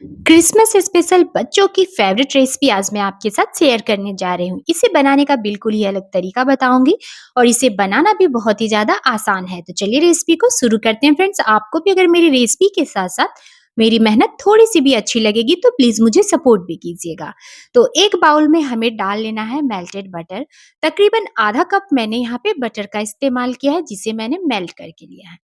Christmas special बच्चों की favourite recipe आज मैं आपके साथ शेयर करने जा रही हूँ। इसे बनाने का बिल्कुल ही अलग तरीका बताऊंगी और इसे बनाना भी बहुत ही ज़्यादा आसान है। तो चलिए रेसिपी को शुरू करते हैं फ्रेंड्स। आपको भी अगर मेरी रेसिपी के साथ-साथ मेरी मेहनत थोड़ी-सी भी अच्छी लगेगी तो प्लीज़ मुझे सपोर्ट भी कीजिएगा। तो एक बाउल में हमें डाल लेना है मेल्टेड बटर। तकरीबन आधा कप मैंने यहाँ पे बटर का इस्तेमाल किया है जिसे मैंने मेल्ट करके लिया है।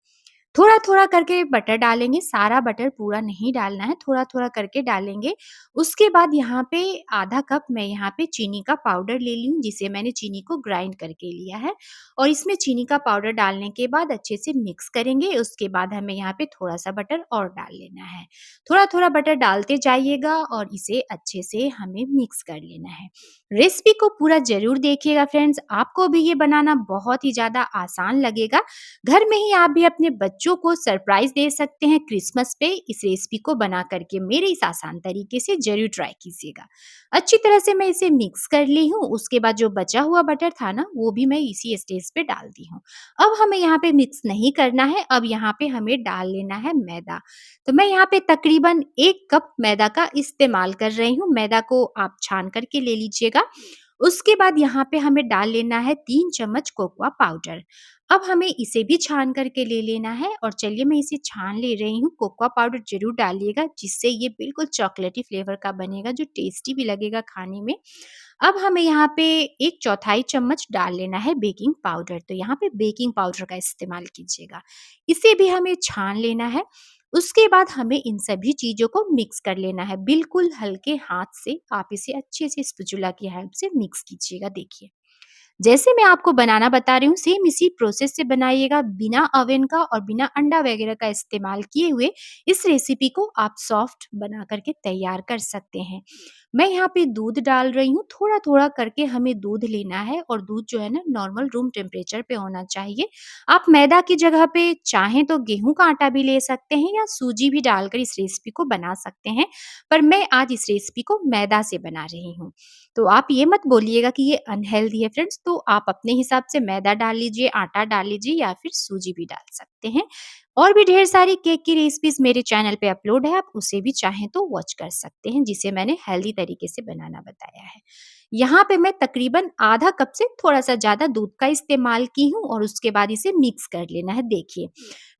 थोड़ा-थोड़ा करके बटर डालेंगे, सारा बटर पूरा नहीं डालना है, थोड़ा-थोड़ा करके डालेंगे। उसके बाद यहाँ पे आधा कप मैं यहाँ पे चीनी का पाउडर ले ली हूँ, जिसे मैंने चीनी को ग्राइंड करके लिया है और इसमें चीनी का पाउडर डालने के बाद अच्छे से मिक्स करेंगे। उसके बाद हमें यहाँ पे थोड़ा-सा बटर और डाल लेना है। थोड़ा-थोड़ा बटर डालते जाइएगा और इसे अच्छे से हमें मिक्स कर लेना है। रेसिपी को पूरा ज़रूर देखिएगा फ्रेंड्स, आपको भी ये बनाना बहुत ही ज़्यादा आसान लगेगा। घर में ही आप भी अपने बच्चों को सरप्राइज दे सकते हैं क्रिसमस पे। इस रेसिपी को बना करके मेरे इस आसान तरीके से जरूर ट्राई कीजिएगा। अच्छी तरह से मैं इसे मिक्स कर ली हूँ। उसके बाद जो बचा हुआ बटर था ना, वो भी मैं इसी स्टेज पे डाल दी हूँ। अब हमें यहाँ पे मिक्स नहीं करना है। अब यहाँ पे हमें डाल लेना है मैदा। तो मैं यहाँ पे तकरीबन 1 कप मैदा का इस्तेमाल कर रही हूँ। मैदा को आप छान करके ले लीजिएगा। उसके बाद यहाँ पे हमें डाल लेना है 3 चम्मच कोकोआ पाउडर। अब हमें इसे भी छान करके ले लेना है और चलिए मैं इसे छान ले रही हूँ। कोकोआ पाउडर ज़रूर डालिएगा, जिससे ये बिल्कुल चॉकलेटी फ्लेवर का बनेगा, जो टेस्टी भी लगेगा खाने में। अब हमें यहाँ पे 1/4 चम्मच डाल लेना है बेकिंग पाउडर। तो यहाँ पे बेकिंग पाउडर का इस्तेमाल कीजिएगा। इसे भी हमें छान लेना है। उसके बाद हमें इन सभी चीज़ों को मिक्स कर लेना है। बिल्कुल हल्के हाथ से आप इसे अच्छे से स्पैचुला की हेल्प से मिक्स कीजिएगा। देखिए, जैसे मैं आपको बनाना बता रही हूँ, सेम इसी प्रोसेस से बनाइएगा, बिना ओवन का और बिना अंडा वगैरह का इस्तेमाल किए हुए। इस रेसिपी को आप सॉफ्ट बना करके तैयार कर सकते हैं। मैं यहाँ पे दूध डाल रही हूँ, थोड़ा-थोड़ा करके हमें दूध लेना है और दूध जो है ना, नॉर्मल रूम टेम्परेचर पे होना चाहिए। आप मैदा की जगह पे चाहें तो गेहूँ का आटा भी ले सकते हैं या सूजी भी डालकर इस रेसिपी को बना सकते हैं, पर मैं आज इस रेसिपी को मैदा से बना रही हूँ। तो आप ये मत बोलिएगा कि ये अनहेल्दी है फ्रेंड्स, तो आप अपने हिसाब से मैदा डाल लीजिए, आटा डाल लीजिए या फिर सूजी भी डाल सकते हैं। और भी ढेर सारी केक की रेसिपीज़ मेरे चैनल पे अपलोड है, आप उसे भी चाहें तो वॉच कर सकते हैं, जिसे मैंने हेल्दी तरीके से बनाना बताया है। यहाँ पे मैं तकरीबन आधा कप से थोड़ा-सा ज़्यादा दूध का इस्तेमाल की हूँ और उसके बाद इसे मिक्स कर लेना है। देखिए,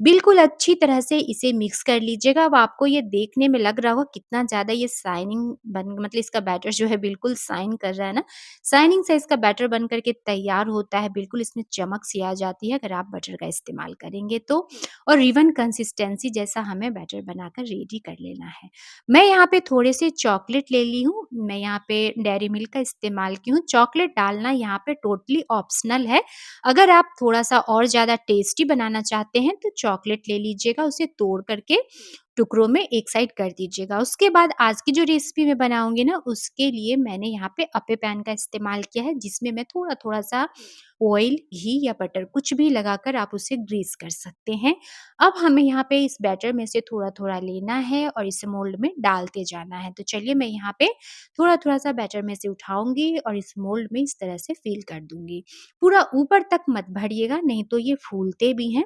बिल्कुल अच्छी तरह से इसे मिक्स कर लीजिएगा। अब आपको ये देखने में लग रहा होगा कितना ज़्यादा ये शाइनिंग बन, मतलब इसका बैटर जो है बिल्कुल शाइन कर रहा है ना, शाइनिंग से इसका बैटर बन कर के तैयार होता है। बिल्कुल इसमें चमक सी आ जाती है अगर आप बटर का इस्तेमाल करेंगे तो। और इवन कंसिस्टेंसी जैसा हमें बैटर बनाकर रेडी कर लेना है। मैं यहाँ पे थोड़े से चॉकलेट ले ली हूँ। मैं यहाँ पे डेयरी मिल्क का इस्तेमाल की हूँ। चॉकलेट डालना यहाँ पे टोटली ऑप्शनल है। अगर आप थोड़ा-सा और ज़्यादा टेस्टी बनाना चाहते हैं तो चॉकलेट ले लीजिएगा, उसे तोड़ करके टुकड़ों में एक साइड कर दीजिएगा। उसके बाद आज की जो रेसिपी मैं बनाऊँगी ना, उसके लिए मैंने यहाँ पे अप्पे पैन का इस्तेमाल किया है, जिसमें मैं थोड़ा-थोड़ा सा ऑयल, घी या बटर कुछ भी लगाकर आप उसे ग्रीस कर सकते हैं। अब हमें यहाँ पे इस बैटर में से थोड़ा-थोड़ा लेना है और इस मोल्ड में डालते जाना है। तो चलिए मैं यहाँ पे थोड़ा-थोड़ा सा बैटर में से उठाऊँगी और इस मोल्ड में इस तरह से फिल कर दूँगी। पूरा ऊपर तक मत भरिएगा, नहीं तो ये फूलते भी हैं।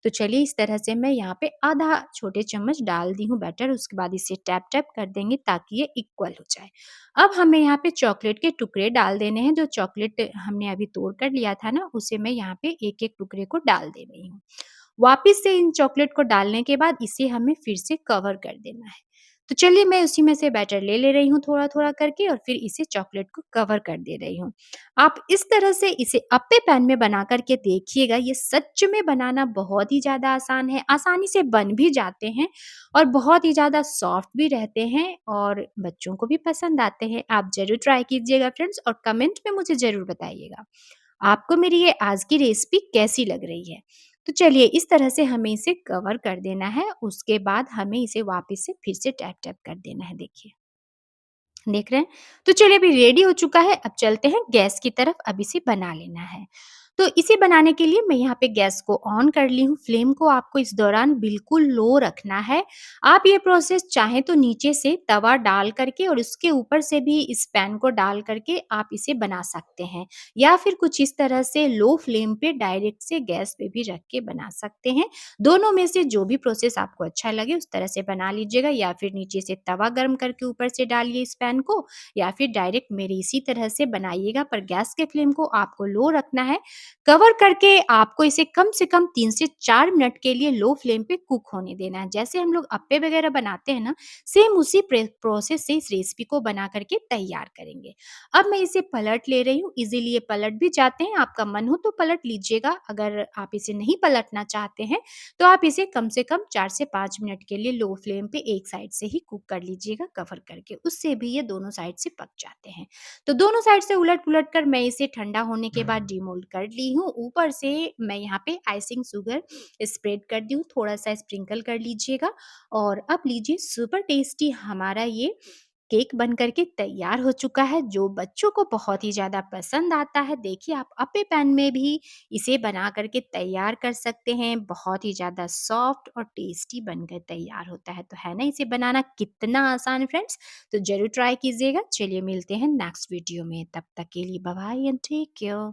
तो चलिए इस तरह से मैं यहाँ पे आधा छोटे चम्मच डाल दी हूँ बैटर। उसके बाद इसे टैप-टैप कर देंगे ताकि ये इक्वल हो जाए। अब हमें यहाँ पे चॉकलेट के टुकड़े डाल देने हैं। जो चॉकलेट हमने अभी तोड़ कर लिया था ना, उसे मैं यहाँ पे एक-एक टुकड़े को डाल दे रही हूँ। वापस से इन चॉकलेट को डालने के बाद इसे हमें फिर से कवर कर देना है। तो चलिए मैं उसी में से बैटर ले ले रही हूँ थोड़ा-थोड़ा करके और फिर इसे चॉकलेट को कवर कर दे रही हूँ। आप इस तरह से इसे अप्पे पैन में बना कर के देखिएगा, ये सच में बनाना बहुत ही ज़्यादा आसान है, आसानी से बन भी जाते हैं और बहुत ही ज़्यादा सॉफ्ट भी रहते हैं और बच्चों को भी पसंद आते हैं। आप ज़रूर ट्राई कीजिएगा फ्रेंड्स और कमेंट में मुझे ज़रूर बताइएगा, आपको मेरी ये आज की रेसिपी कैसी लग रही है। तो चलिए इस तरह से हमें इसे कवर कर देना है, उसके बाद हमें इसे वापस से फिर से टैप-टैप कर देना है। देखिए, देख रहे हैं? तो चलिए अभी रेडी हो चुका है, अब चलते हैं गैस की तरफ, अब इसे बना लेना है। तो इसे बनाने के लिए मैं यहाँ पे गैस को ऑन कर ली हूँ। फ्लेम को आपको इस दौरान बिल्कुल लो रखना है। आप ये प्रोसेस चाहें तो नीचे से तवा डाल करके और उसके ऊपर से भी इस पैन को डाल करके आप इसे बना सकते हैं, या फिर कुछ इस तरह से लो फ्लेम पे डायरेक्ट से गैस पे भी रख के बना सकते हैं। दोनों में से जो भी प्रोसेस आपको अच्छा लगे उस तरह से बना लीजिएगा, या फिर नीचे से तवा गर्म करके ऊपर से डालिए इस पैन को, या फिर डायरेक्ट मेरे इसी तरह से बनाइएगा, पर गैस के फ्लेम को आपको लो रखना है। कवर करके आपको इसे कम से कम 3 से 4 मिनट के लिए लो फ्लेम पे कुक होने देना है। जैसे हम लोग अप्पे वगैरह बनाते हैं ना, सेम उसी प्रोसेस से इस रेसिपी को बना करके तैयार करेंगे। अब मैं इसे पलट ले रही हूँ। इजीली ये पलट भी जाते हैं, आपका मन हो तो पलट लीजिएगा। अगर आप इसे नहीं पलटना चाहते हैं तो आप इसे कम से कम 4 से 5 मिनट के लिए लो फ्लेम पे एक साइड से ही कुक कर लीजिएगा कवर करके, उससे भी ये दोनों साइड से पक जाते हैं। तो दोनों साइड से उलट-पुलट कर मैं इसे ठंडा होने के बाद डीमोल्ड कर ली हूँ। ऊपर से मैं यहाँ पे आइसिंग शुगर स्प्रेड कर दी हूँ, थोड़ा-सा स्प्रिंकल कर लीजिएगा। और अब लीजिए, सुपर टेस्टी हमारा ये केक बन कर के तैयार हो चुका है, जो बच्चों को बहुत ही ज़्यादा पसंद आता है। देखिए, आप अप्पे पैन में भी इसे बना कर के तैयार कर सकते हैं। बहुत ही ज़्यादा सॉफ्ट और टेस्टी बनकर तैयार होता है। तो है ना इसे बनाना कितना आसान है फ्रेंड्स? तो ज़रूर ट्राई कीजिएगा। चलिए मिलते हैं नेक्स्ट वीडियो में। तब तक के लिए bye bye and take care.